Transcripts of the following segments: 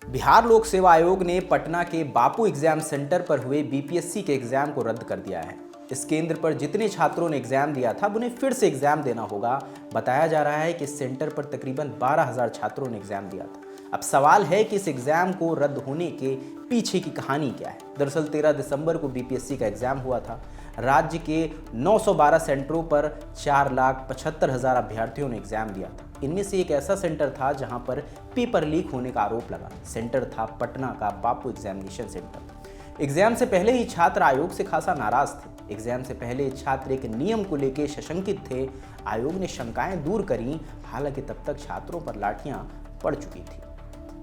बिहार लोक सेवा आयोग ने पटना के बापू एग्जाम सेंटर पर हुए बीपीएससी के एग्जाम को रद्द कर दिया है। इस केंद्र पर जितने छात्रों ने एग्जाम दिया था उन्हें फिर से एग्जाम देना होगा। बताया जा रहा है कि इस सेंटर पर तकरीबन 12,000 छात्रों ने एग्जाम दिया था। अब सवाल है कि इस एग्जाम को रद्द होने के पीछे की कहानी क्या है। दरअसल 13 दिसंबर को बीपीएससी का एग्जाम हुआ था। राज्य के 912 सेंटरों पर 4,75,000 अभ्यर्थियों ने एग्जाम दिया था। इनमें से एक ऐसा सेंटर था जहां पर पेपर लीक होने का आरोप लगा। सेंटर था पटना का बापू एग्जामिनेशन सेंटर। एग्जाम से पहले ही छात्र आयोग से खासा नाराज थे। एग्जाम से पहले छात्र एक नियम को लेकर सशंकित थे। आयोग ने शंकाएं दूर करी, हालांकि तब तक छात्रों पर लाठियां पड़ चुकी थी।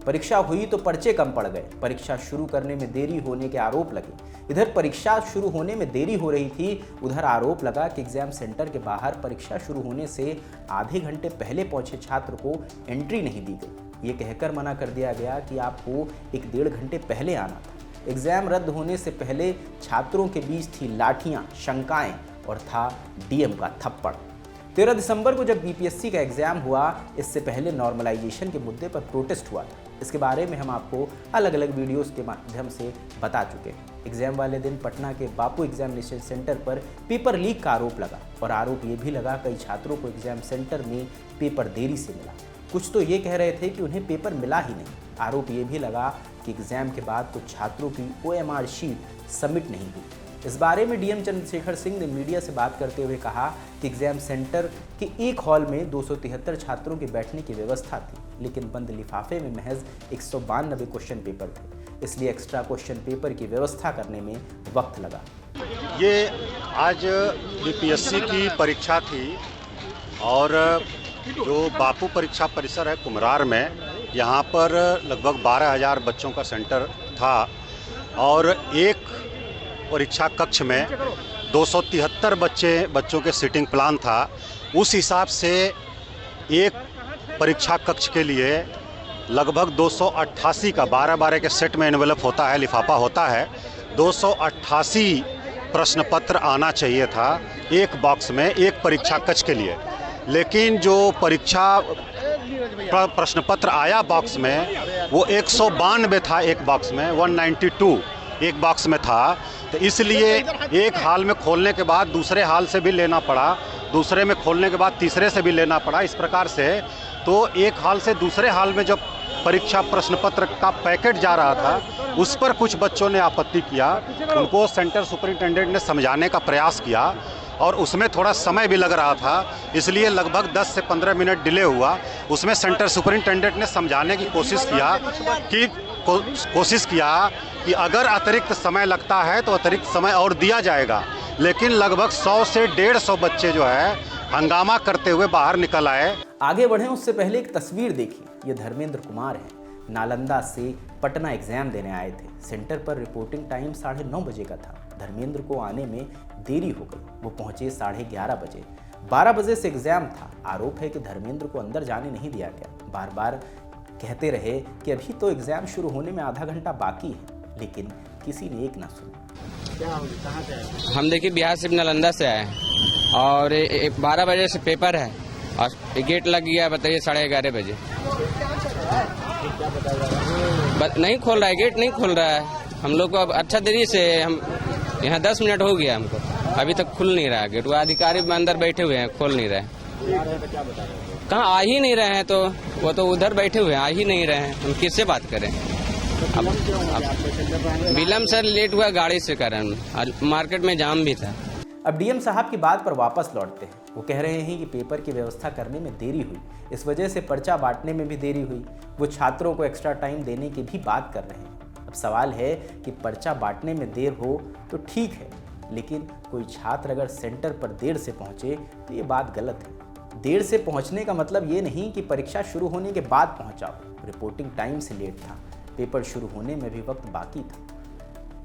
परीक्षा हुई तो पर्चे कम पड़ गए। परीक्षा शुरू करने में देरी होने के आरोप लगे। इधर परीक्षा शुरू होने में देरी हो रही थी, उधर आरोप लगा कि एग्जाम सेंटर के बाहर परीक्षा शुरू होने से आधे घंटे पहले पहुंचे छात्र को एंट्री नहीं दी गई। ये कहकर मना कर दिया गया कि आपको 1-1.5 घंटे पहले आना था। एग्जाम रद्द होने से पहले छात्रों के बीच थी लाठियां, शंकाएं और था डीएम का थप्पड़। 13 दिसंबर को जब बीपीएससी का एग्जाम हुआ, इससे पहले नॉर्मलाइजेशन के मुद्दे पर प्रोटेस्ट हुआ था। इसके बारे में हम आपको अलग अलग वीडियोस के माध्यम से बता चुके हैं। एग्जाम वाले दिन पटना के बापू एग्जामिनेशन सेंटर पर पेपर लीक का आरोप लगा और आरोप ये भी लगा कई छात्रों को एग्जाम सेंटर में पेपर देरी से मिला। कुछ तो ये कह रहे थे कि उन्हें पेपर मिला ही नहीं। आरोप ये भी लगा कि एग्जाम के बाद कुछ छात्रों की OMR शीट सबमिट नहीं हुई। इस बारे में डीएम चंद्रशेखर सिंह ने मीडिया से बात करते हुए कहा कि एग्जाम सेंटर के एक हॉल में 273 छात्रों के बैठने की व्यवस्था थी, लेकिन बंद लिफाफे में महज 192 क्वेश्चन पेपर थे। इसलिए एक्स्ट्रा क्वेश्चन पेपर की व्यवस्था करने में वक्त लगा। ये आज बीपीएससी की परीक्षा थी और जो बापू परीक्षा परिसर है कुम्हरार में, यहाँ पर लगभग 12,000 बच्चों का सेंटर था और एक परीक्षा कक्ष में 273 बच्चों के सीटिंग प्लान था। उस हिसाब से एक परीक्षा कक्ष के लिए लगभग 288 का 12-12 के सेट में एनवेलप होता है, लिफाफा होता है। 288 प्रश्न पत्र आना चाहिए था एक बॉक्स में, एक परीक्षा कक्ष के लिए। लेकिन जो परीक्षा प्रश्न पत्र आया बॉक्स में वो 192 था एक बॉक्स में, 192 एक बॉक्स में था। तो इसलिए एक हाल में खोलने के बाद दूसरे हाल से भी लेना पड़ा, दूसरे में खोलने के बाद तीसरे से भी लेना पड़ा। इस प्रकार से तो एक हाल से दूसरे हाल में जब परीक्षा प्रश्न पत्र का पैकेट जा रहा था, उस पर कुछ बच्चों ने आपत्ति किया। उनको सेंटर सुपरिटेंडेंट ने समझाने का प्रयास किया और उसमें थोड़ा समय भी लग रहा था, इसलिए लगभग 10 से 15 मिनट डिले हुआ। उसमें सेंटर सुपरिटेंडेंट ने समझाने की कोशिश किया कि अगर अतिरिक्त समय लगता है तो अतिरिक्त समय और दिया जाएगा। लेकिन लगभग 100 से 150 बच्चे जो है हंगामा करते हुए बाहर निकल आए। आगे बढ़ें उससे पहले एक तस्वीर देखिए। ये धर्मेंद्र कुमार हैं, नालंदा से पटना एग्जाम देने आए थे। सेंटर पर रिपोर्टिंग टाइम 9:30 बजे का था। धर्मेंद्र को आने में देरी हो गई। वो पहुंचे 11:30 बजे। 12 बजे से एग्जाम था। आरोप है कि धर्मेंद्र को अंदर जाने नहीं दिया गया। बार बार कहते रहे कि अभी तो एग्जाम शुरू होने में आधा घंटा बाकी है, लेकिन किसी ने एक ना सुना। कहाँ से आए? हम देखिए बिहार से नालंदा से आए और 12 बजे से पेपर है और गेट लग गया, बताइए 11:30 बजे। नहीं खोल रहा है, गेट नहीं खोल रहा है। हम लोग को अब अच्छा देरी से, हम यहाँ 10 मिनट हो गया हमको, अभी तक खुल नहीं रहा है गेट। वो अधिकारी अंदर बैठे हुए हैं, खोल नहीं रहे। कहाँ आ ही नहीं रहे हैं, तो वो तो उधर बैठे हुए हैं, आ ही नहीं रहे हैं। हम किससे बात करें? अब विलम्ब सर लेट हुआ गाड़ी से कारण, मार्केट में जाम भी था। अब डीएम साहब की बात पर वापस लौटते हैं। वो कह रहे हैं कि पेपर की व्यवस्था करने में देरी हुई, इस वजह से पर्चा बांटने में भी देरी हुई। वो छात्रों को एक्स्ट्रा टाइम देने की भी बात कर रहे हैं। अब सवाल है कि पर्चा बांटने में देर हो तो ठीक है, लेकिन कोई छात्र अगर सेंटर पर देर से पहुंचे तो ये बात गलत है। देर से पहुंचने का मतलब ये नहीं कि परीक्षा शुरू होने के बाद पहुंचाओ। रिपोर्टिंग टाइम से लेट था, पेपर शुरू होने में भी वक्त बाकी था।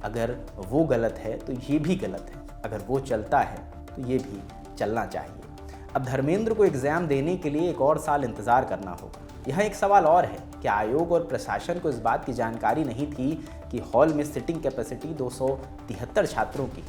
अगर वो गलत है तो ये भी गलत है, अगर वो चलता है तो ये भी चलना चाहिए। अब धर्मेंद्र को एग्जाम देने के लिए एक और साल इंतज़ार करना होगा। यहाँ एक सवाल और है कि आयोग और प्रशासन को इस बात की जानकारी नहीं थी कि हॉल में सिटिंग कैपेसिटी 273 छात्रों की।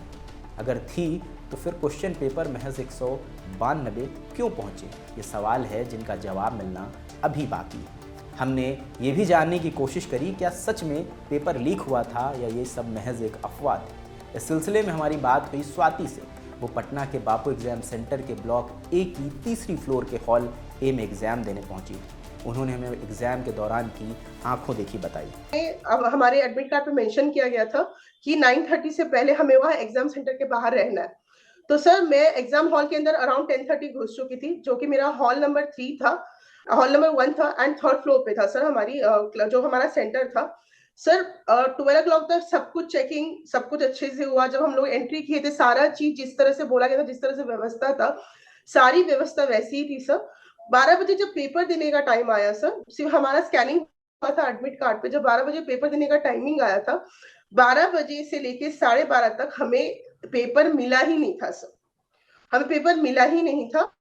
अगर थी तो फिर क्वेश्चन पेपर महज 192 क्यों पहुँचे? ये सवाल है जिनका जवाब मिलना अभी बाकी है। हमने ये भी जानने की कोशिश करी क्या सच में पेपर लीक हुआ था या ये सब महज एक अफवाह थी। इस सिलसिले में हमारी बात हुई स्वाति से। वो पटना के बापू एग्जाम सेंटर के ब्लॉक ए की तीसरी फ्लोर के हॉल ए में एग्जाम देने पहुंची थी। उन्होंने हमें एग्जाम के दौरान की आंखों देखी बताई। अब हमारे एडमिट कार्ड पे मेंशन किया गया था कि 9:30 से पहले हमें वहाँ एग्जाम सेंटर के बाहर रहना है। तो सर मैं एग्जाम हॉल के अंदर अराउंड 10:30 घुस चुकी थी, जो कि मेरा हॉल नंबर 3 था, हॉल नंबर 1 था एंड 3rd फ्लोर पे था सर हमारी जो हमारा सेंटर था। सर 12 o'clock तक सब कुछ चेकिंग सब कुछ अच्छे से हुआ। जब हम लोग एंट्री किए थे सारा चीज जिस तरह से बोला गया था, जिस तरह से व्यवस्था था, सारी व्यवस्था वैसी ही थी सर। 12 बजे जब पेपर देने का टाइम आया सर, सिर्फ हमारा स्कैनिंग हुआ था एडमिट कार्ड पे। जब 12 बजे पेपर देने का टाइमिंग आया था, 12 बजे से लेके 12:30 तक हमें पेपर मिला ही नहीं था सर, हमें पेपर मिला ही नहीं था।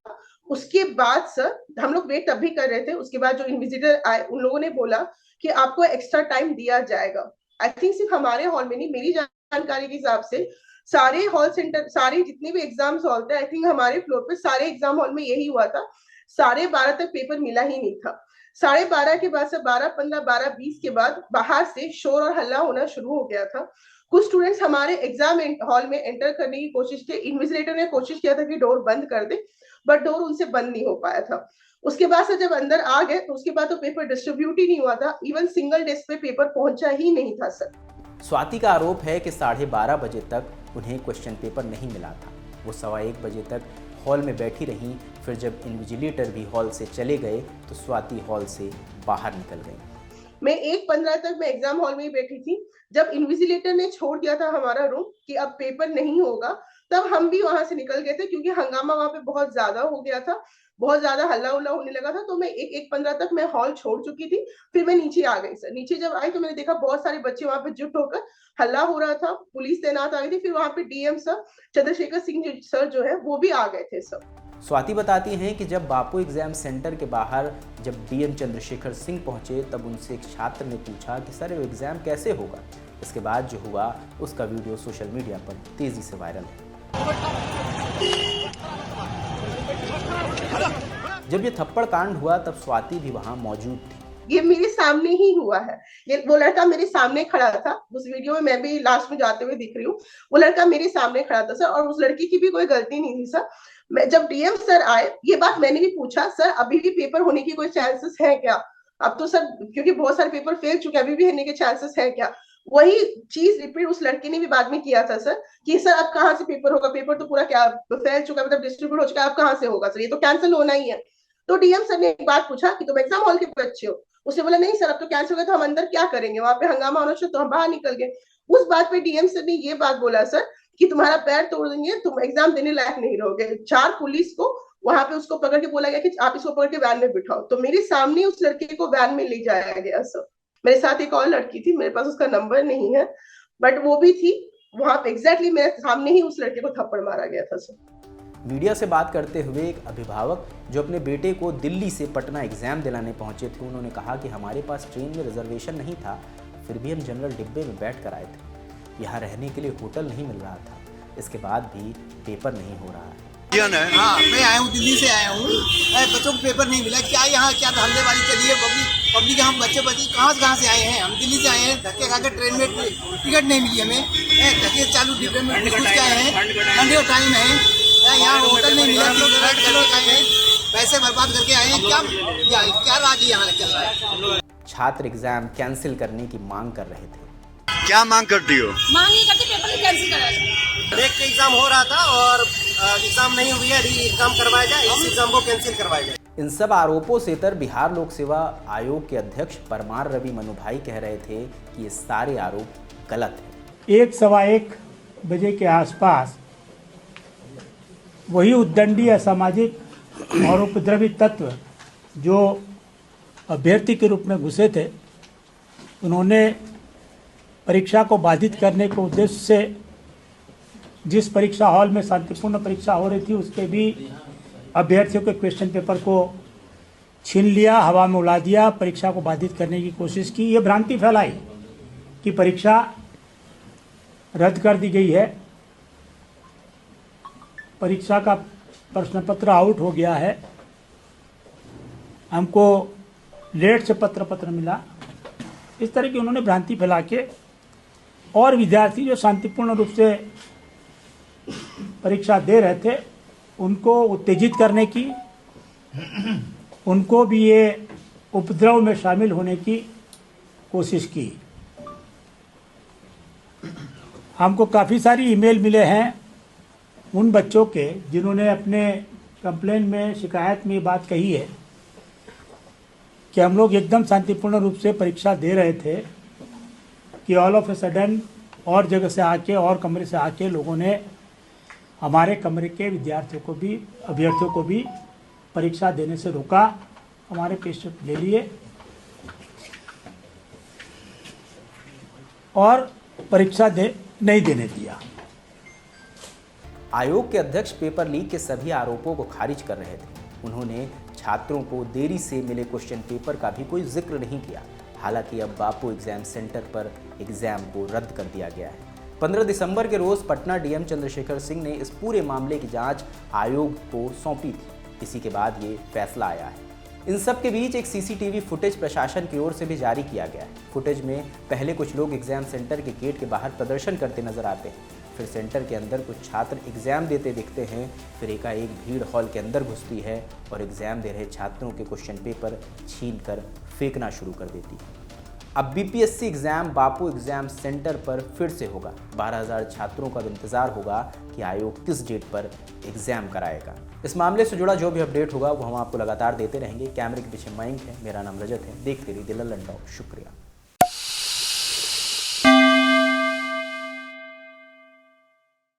उसके बाद सर हम लोग वेट तभी कर रहे थे। उसके बाद जो इन्विजिलेटर आए उन लोगों ने बोला कि आपको एक्स्ट्रा टाइम दिया जाएगा। आई थिंक सिर्फ हमारे हॉल में नहीं, मेरी जानकारी के हिसाब से सारे हॉल सेंटर, सारे जितने भी एग्जाम हॉल थे, आई थिंक हमारे फ्लोर पे सारे एग्जाम हॉल में यही हुआ था। 12:30 तक पेपर मिला ही नहीं था। 12:30 के बाद से 12:15, 12:20 के बाद बाहर से शोर और हल्ला होना शुरू हो गया था। कुछ स्टूडेंट्स हमारे एग्जाम हॉल में एंटर करने की कोशिश की। इन्विजिलेटर ने कोशिश किया था कि डोर बंद कर दे, बट डोर उनसे बंद नहीं हो पाया था। उसके बाद से जब अंदर आ गए तो उसके बाद तो पेपर डिस्ट्रीब्यूट ही नहीं हुआ था। इवन सिंगल डेस्क पे पेपर पहुंचा ही नहीं था सर। स्वाति का आरोप है कि 12:30 बजे तक उन्हें क्वेश्चन पेपर नहीं मिला था। वो 1:15 बजे तक हॉल में बैठी रहीं। फिर जब इन्विजिलेटर भी हॉल से चले गए तो स्वाति हॉल से बाहर निकल गई। मैं 1:15 तक मैं एग्जाम हॉल में ही बैठी थी। जब इन्विजिलेटर ने छोड़ दिया था हमारा रूम कि अब पेपर नहीं होगा, तब हम भी वहां से निकल गए थे, क्योंकि हंगामा वहां पे बहुत ज्यादा हो गया था, बहुत ज्यादा हल्ला उल्ला होने लगा था। तो मैं 1:15 तक मैं हॉल छोड़ चुकी थी। फिर मैं नीचे आ गई सर। नीचे जब आई तो मैंने देखा बहुत सारे बच्चे वहां पे जुट होकर हल्ला हो रहा था, पुलिस तैनात आ गई थी। फिर वहां पे DM sir Chandrashekhar Singh sir जो है वो भी आ गए थे सर। स्वाति बताती हैं कि जब बापू एग्जाम सेंटर के बाहर जब डीएम चंद्रशेखर सिंह पहुंचे तब उनसे एक छात्र ने पूछा कि सर वो एग्जाम कैसे होगा। इसके बाद जो हुआ उसका वीडियो सोशल मीडिया पर तेजी से वायरल है। जब ये थप्पड़ कांड हुआ तब स्वाति भी वहां मौजूद थी। ये मेरे सामने ही हुआ है। ये वो लड़का मेरे सामने खड़ा था। उस वीडियो में मैं भी लास्ट में जाते हुए दिख रही हूँ। वो लड़का मेरे सामने खड़ा था सर, और उस लड़की की भी कोई गलती नहीं थी सर। मैं जब डीएम सर आए, ये बात मैंने भी पूछा, सर अभी भी पेपर होने की कोई चांसेस है क्या? अब तो सर क्योंकि बहुत सारे पेपर फेल चुके हैं, अभी भी होने के चांसेस है क्या? वही चीज रिपीट उस लड़के ने भी बाद में किया था सर, कि सर अब कहाँ से पेपर होगा? पेपर तो पूरा क्या फैल चुका है, मतलब डिस्ट्रीब्यूट हो चुका है, अब कहाँ से होगा सर? ये तो कैंसिल होना ही है। तो डीएम सर ने एक बात पूछा कि तुम एग्जाम हॉल के बच्चे हो? उसने बोला नहीं सर अब तो कैंसिल हो गया, तो हम अंदर क्या करेंगे? वहां पे हंगामा होना चाहिए, तो हम बाहर निकल गए। उस बात पे डीएम सर ने ये बात बोला सर कि तुम्हारा पैर तोड़ देंगे, तुम एग्जाम देने लायक नहीं रहोगे। 4 पुलिस को वहां पे उसको पकड़ के बोला गया कि आप इसको पकड़ के वैन में बिठाओ। तो मेरे सामने उस लड़के को वैन में ले जाया गया सर। मेरे साथ एक और लड़की थी, मेरे पास उसका नंबर नहीं है, बट वो भी थी वहां पे। एग्जैक्टली मेरे सामने ही उस लड़के को थप्पड़ मारा गया था सर। मीडिया से बात करते हुए एक अभिभावक जो अपने बेटे को दिल्ली से पटना एग्जाम दिलाने पहुंचे थे, उन्होंने कहा कि हमारे पास ट्रेन में रिजर्वेशन नहीं था, फिर भी हम जनरल डिब्बे में बैठ कर आए थे। यहाँ रहने के लिए होटल नहीं मिल रहा था, इसके बाद भी पेपर नहीं हो रहा है। हाँ, मैं आया हूँ, दिल्ली से आया हूँ। बच्चों को पेपर नहीं मिला, क्या यहाँ क्या धंधेबाजी चली है? पब्लिक हम बच्चे कहाँ से आए हैं? हम दिल्ली से आए हैं, धक्के खा के ट्रेन में टिकट नहीं मिली हमें, धक्के चालू डिब्बे में घुस के आए हैं, ठंडे का टाइम है, यहाँ होटल नहीं मिला, पैसे बर्बाद करके आए हैं। क्या राज यहाँ चल रहा है? छात्र एग्जाम कैंसिल करने की मांग कर रहे थे। क्या मांग करती हो? मांग ये करते पेपर ही कैंसिल करा। एक एग्जाम हो रहा था और एग्जाम नहीं हुई है, री एग्जाम करवाया जाए, इस एग्जाम को कैंसिल करवाया जाए। इन सब आरोपों से इतर बिहार लोक सेवा आयोग के अध्यक्ष परमार रवि मनुभाई कह रहे थे कि ये सारे आरोप गलत है। 1-1:15 बजे के आसपास वही उद्दंडी असामाजिक और उपद्रवी तत्व जो अभ्यर्थी के रूप में घुसे थे, उन्होंने परीक्षा को बाधित करने के उद्देश्य से जिस परीक्षा हॉल में शांतिपूर्ण परीक्षा हो रही थी उसके भी अभ्यर्थियों के क्वेश्चन पेपर को छीन लिया, हवा में उड़ा दिया, परीक्षा को बाधित करने की कोशिश की। ये भ्रांति फैलाई कि परीक्षा रद्द कर दी गई है, परीक्षा का प्रश्न पत्र आउट हो गया है, हमको लेट से पत्र मिला, इस तरह की उन्होंने भ्रांति फैला के और विद्यार्थी जो शांतिपूर्ण रूप से परीक्षा दे रहे थे उनको उत्तेजित करने की, उनको भी ये उपद्रव में शामिल होने की कोशिश की। हमको काफ़ी सारी ईमेल मिले हैं उन बच्चों के जिन्होंने अपने कंप्लेन में, शिकायत में ये बात कही है कि हम लोग एकदम शांतिपूर्ण रूप से परीक्षा दे रहे थे कि ऑल ऑफ ए सडन और जगह से आके और कमरे से आके लोगों ने हमारे कमरे के विद्यार्थियों को भी, अभ्यर्थियों को भी परीक्षा देने से रोका, हमारे पेपर ले लिए और परीक्षा नहीं देने दिया। आयोग के अध्यक्ष पेपर लीक के सभी आरोपों को खारिज कर रहे थे। उन्होंने छात्रों को देरी से मिले क्वेश्चन पेपर का भी कोई जिक्र नहीं किया। हालांकि अब बापू एग्जाम सेंटर पर एग्जाम को रद्द कर दिया गया है। 15 दिसंबर के रोज पटना डीएम चंद्रशेखर सिंह ने इस पूरे मामले की जांच आयोग को सौंपी थी। इसी के बाद ये फैसला आया है। इन सब के बीच एक सीसीटीवी फुटेज प्रशासन की ओर से भी जारी किया गया है। फुटेज में पहले कुछ लोग एग्जाम सेंटर के गेट के बाहर प्रदर्शन करते नजर आते हैं, फिर सेंटर के अंदर कुछ छात्र एग्जाम देते दिखते हैं, फिर एकाएक भीड़ हॉल के अंदर घुसती है और एग्जाम दे रहे छात्रों के क्वेश्चन पेपर छीनकर फेंकना शुरू कर देती है। अब बीपीएससी एग्जाम बापू एग्जाम सेंटर पर फिर से होगा। 12,000 छात्रों का इंतजार होगा कि आयोग किस डेट पर एग्जाम कराएगा। इस मामले से जुड़ा जो भी अपडेट होगा वो हम आपको लगातार देते रहेंगे। कैमरे के पीछे मयंक है, मेरा नाम रजत है। देखते रहिए दिल लंडाओ। शुक्रिया।